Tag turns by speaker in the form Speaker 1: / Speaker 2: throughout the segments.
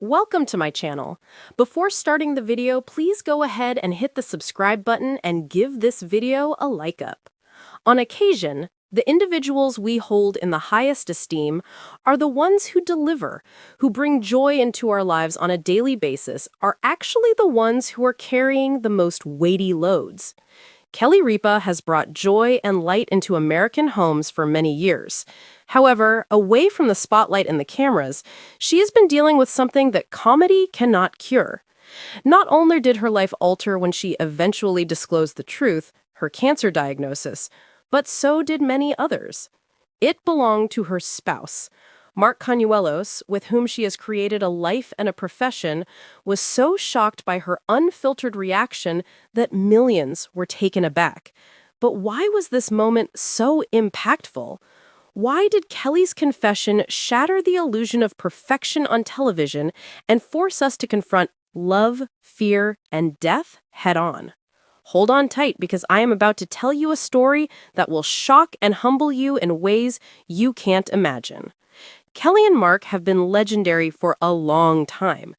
Speaker 1: Welcome to my channel. Before starting the video, please go ahead and hit the subscribe button and give this video a like up. On occasion, the individuals we hold in the highest esteem are the ones who deliver, who bring joy into our lives on a daily basis, are actually the ones who are carrying the most weighty loads. Kelly Ripa has brought joy and light into American homes for many years. However, away from the spotlight and the cameras, she has been dealing with something that comedy cannot cure. Not only did her life alter when she eventually disclosed the truth, her cancer diagnosis, but so did many others. It belonged to her spouse. Mark Consuelos, with whom she has created a life and a profession, was so shocked by her unfiltered reaction that millions were taken aback. But why was this moment so impactful? Why did Kelly's confession shatter the illusion of perfection on television and force us to confront love, fear, and death head-on? Hold on tight because I am about to tell you a story that will shock and humble you in ways you can't imagine. Kelly and Mark have been legendary for a long time.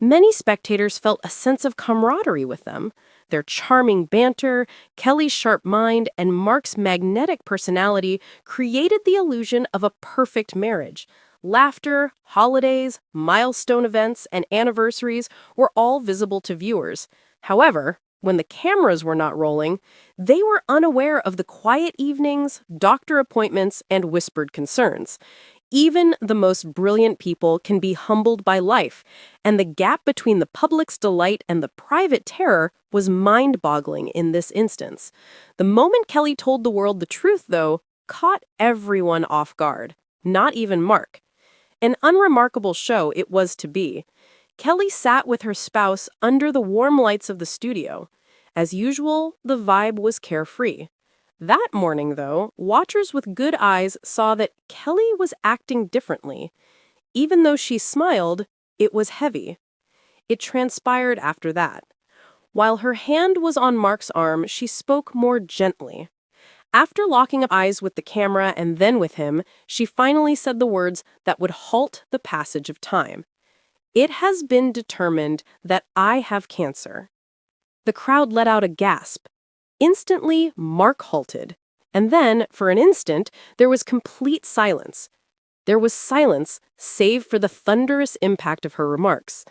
Speaker 1: Many spectators felt a sense of camaraderie with them. Their charming banter, Kelly's sharp mind, and Mark's magnetic personality created the illusion of a perfect marriage. Laughter, holidays, milestone events, and anniversaries were all visible to viewers. However, when the cameras were not rolling, they were unaware of the quiet evenings, doctor appointments, and whispered concerns. Even the most brilliant people can be humbled by life, and the gap between the public's delight and the private terror was mind-boggling in this instance. The moment Kelly told the world the truth, though, caught everyone off guard, not even Mark. An unremarkable show it was to be. Kelly sat with her spouse under the warm lights of the studio. As usual, the vibe was carefree. That morning, though, watchers with good eyes saw that Kelly was acting differently. Even though she smiled, it was heavy. It transpired after that. While her hand was on Mark's arm, she spoke more gently. After locking up eyes with the camera and then with him, she finally said the words that would halt the passage of time. "It has been determined that I have cancer." The crowd let out a gasp. Instantly, Mark halted. And then, for an instant, there was complete silence. There was silence, save for the thunderous impact of her remarks.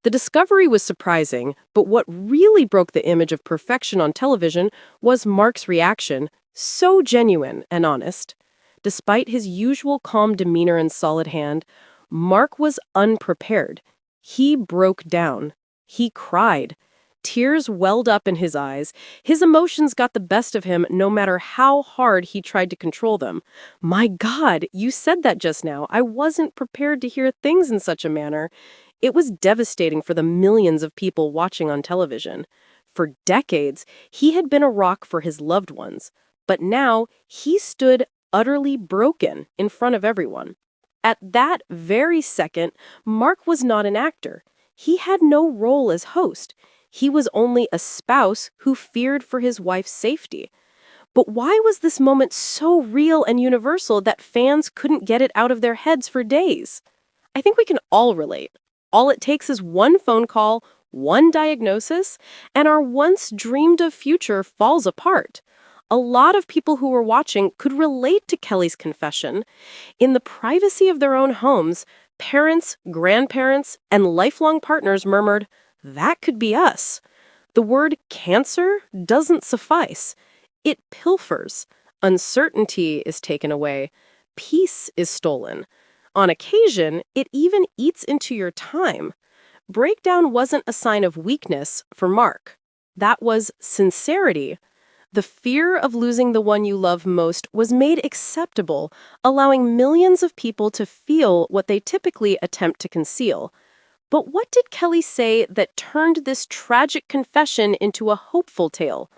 Speaker 1: The discovery was surprising, but what really broke the image of perfection on television was Mark's reaction, so genuine and honest. Despite his usual calm demeanor and solid hand, Mark was unprepared. He broke down. He cried. Tears welled up in his eyes. His emotions got the best of him no matter how hard he tried to control them. "My God, you said that just now. I wasn't prepared to hear things in such a manner." It was devastating for the millions of people watching on television. For decades, he had been a rock for his loved ones. But now, he stood utterly broken in front of everyone. At that very second, Mark was not an actor. He had no role as host. He was only a spouse who feared for his wife's safety. But why was this moment so real and universal that fans couldn't get it out of their heads for days? I think we can all relate. All it takes is one phone call, one diagnosis, and our once dreamed of future falls apart. A lot of people who were watching could relate to Kelly's confession. In the privacy of their own homes, parents, grandparents, and lifelong partners murmured, "That could be us." The word cancer doesn't suffice. It pilfers. Uncertainty is taken away. Peace is stolen. On occasion, it even eats into your time. Breakdown wasn't a sign of weakness for Mark. That was sincerity. The fear of losing the one you love most was made acceptable, allowing millions of people to feel what they typically attempt to conceal. But what did Kelly say that turned this tragic confession into a hopeful tale?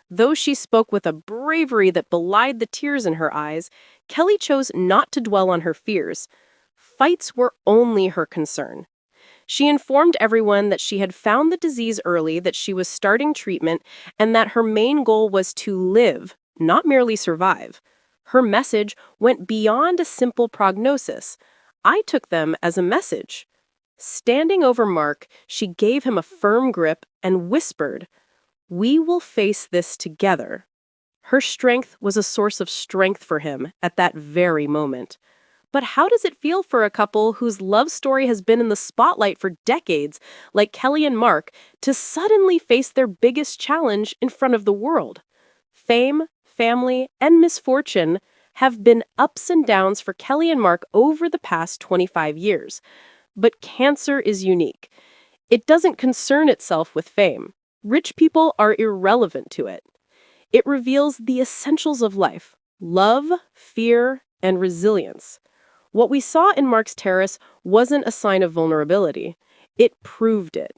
Speaker 1: Though she spoke with a bravery that belied the tears in her eyes, Kelly chose not to dwell on her fears. Fights were only her concern. She informed everyone that she had found the disease early, that she was starting treatment, and that her main goal was to live, not merely survive. Her message went beyond a simple prognosis. I took them as a message. Standing over Mark, she gave him a firm grip and whispered, "We will face this together." Her strength was a source of strength for him at that very moment. But how does it feel for a couple whose love story has been in the spotlight for decades, like Kelly and Mark, to suddenly face their biggest challenge in front of the world? Fame, family, and misfortune have been ups and downs for Kelly and Mark over the past 25 years. But cancer is unique. It doesn't concern itself with fame. Rich people are irrelevant to it. It reveals the essentials of life: love, fear, and resilience. What we saw in Mark's terrace wasn't a sign of vulnerability. It proved it.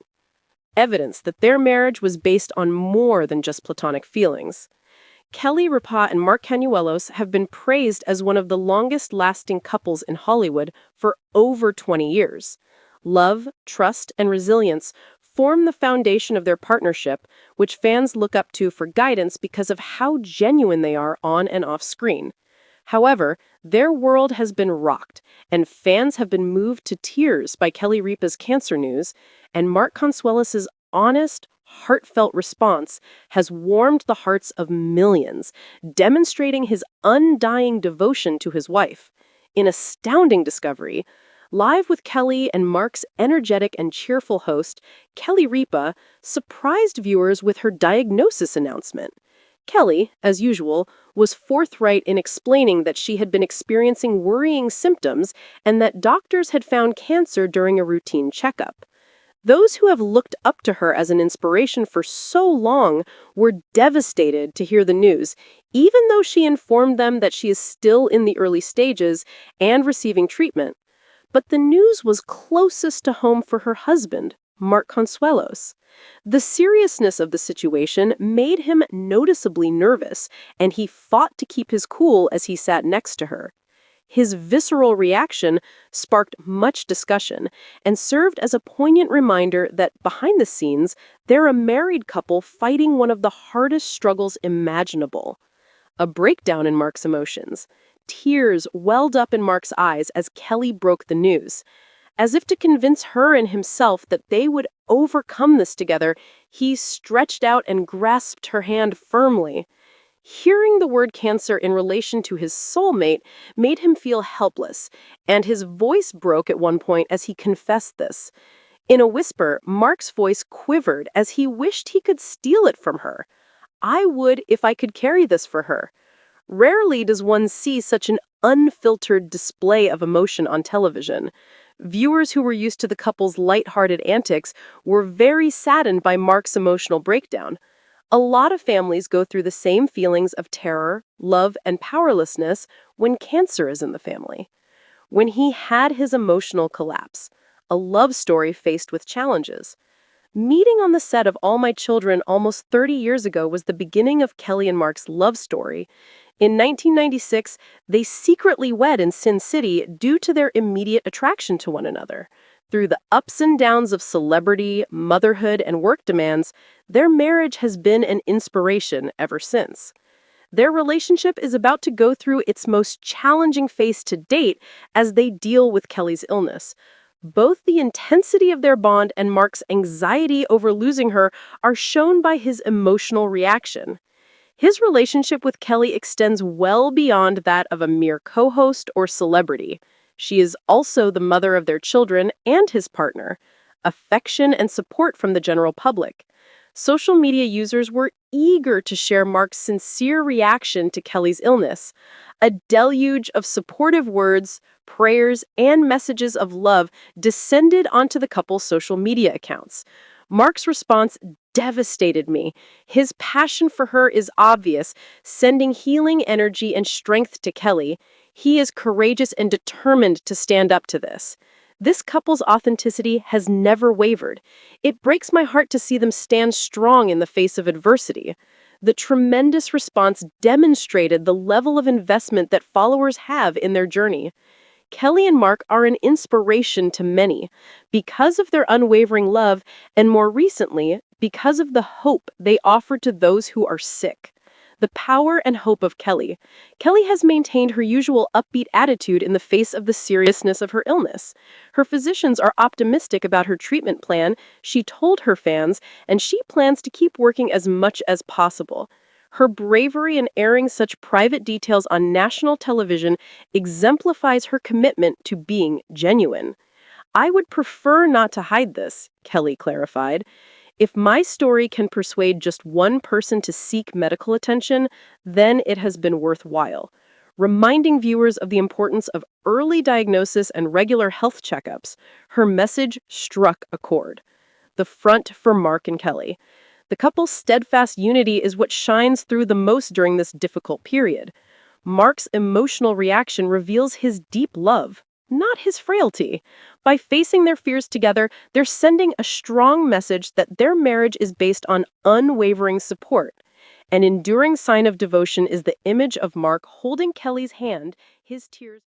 Speaker 1: Evidence that their marriage was based on more than just platonic feelings. Kelly Ripa and Mark Consuelos have been praised as one of the longest-lasting couples in Hollywood for over 20 years. Love, trust, and resilience form the foundation of their partnership, which fans look up to for guidance because of how genuine they are on and off screen. However, their world has been rocked, and fans have been moved to tears by Kelly Ripa's cancer news, and Mark Consuelos' honest, heartfelt response has warmed the hearts of millions, demonstrating his undying devotion to his wife. In astounding discovery, Live with Kelly and Mark's energetic and cheerful host, Kelly Ripa, surprised viewers with her diagnosis announcement. Kelly, as usual, was forthright in explaining that she had been experiencing worrying symptoms and that doctors had found cancer during a routine checkup. Those who have looked up to her as an inspiration for so long were devastated to hear the news, even though she informed them that she is still in the early stages and receiving treatment. But the news was closest to home for her husband, Mark Consuelos. The seriousness of the situation made him noticeably nervous, and he fought to keep his cool as he sat next to her. His visceral reaction sparked much discussion and served as a poignant reminder that behind the scenes, they're a married couple fighting one of the hardest struggles imaginable. A breakdown in Mark's emotions. Tears welled up in Mark's eyes as Kelly broke the news. As if to convince her and himself that they would overcome this together, he stretched out and grasped her hand firmly. Hearing the word cancer in relation to his soulmate made him feel helpless, and his voice broke at one point as he confessed this. In a whisper, Mark's voice quivered as he wished he could steal it from her. "I would if I could carry this for her." Rarely does one see such an unfiltered display of emotion on television. Viewers who were used to the couple's lighthearted antics were very saddened by Mark's emotional breakdown. A lot of families go through the same feelings of terror, love, and powerlessness when cancer is in the family. When he had his emotional collapse, a love story faced with challenges. Meeting on the set of All My Children almost 30 years ago was the beginning of Kelly and Mark's love story. In 1996, they secretly wed in Sin City due to their immediate attraction to one another. Through the ups and downs of celebrity, motherhood, and work demands, their marriage has been an inspiration ever since. Their relationship is about to go through its most challenging phase to date as they deal with Kelly's illness. Both the intensity of their bond and Mark's anxiety over losing her are shown by his emotional reaction. His relationship with Kelly extends well beyond that of a mere co-host or celebrity. She is also the mother of their children and his partner. Affection and support from the general public. Social media users were eager to share Mark's sincere reaction to Kelly's illness. A deluge of supportive words, prayers, and messages of love descended onto the couple's social media accounts. Mark's response devastated me. His passion for her is obvious, sending healing energy and strength to Kelly. He is courageous and determined to stand up to this. This couple's authenticity has never wavered. It breaks my heart to see them stand strong in the face of adversity. The tremendous response demonstrated the level of investment that followers have in their journey. Kelly and Mark are an inspiration to many because of their unwavering love and, more recently, because of the hope they offer to those who are sick. The power and hope of Kelly. Kelly has maintained her usual upbeat attitude in the face of the seriousness of her illness. Her physicians are optimistic about her treatment plan, she told her fans, and she plans to keep working as much as possible. Her bravery in airing such private details on national television exemplifies her commitment to being genuine. I would prefer not to hide this, Kelly clarified. If my story can persuade just one person to seek medical attention, then it has been worthwhile. Reminding viewers of the importance of early diagnosis and regular health checkups, her message struck a chord. The front for Mark and Kelly. The couple's steadfast unity is what shines through the most during this difficult period. Mark's emotional reaction reveals his deep love, not his frailty. By facing their fears together, they're sending a strong message that their marriage is based on unwavering support. An enduring sign of devotion is the image of Mark holding Kelly's hand, his tears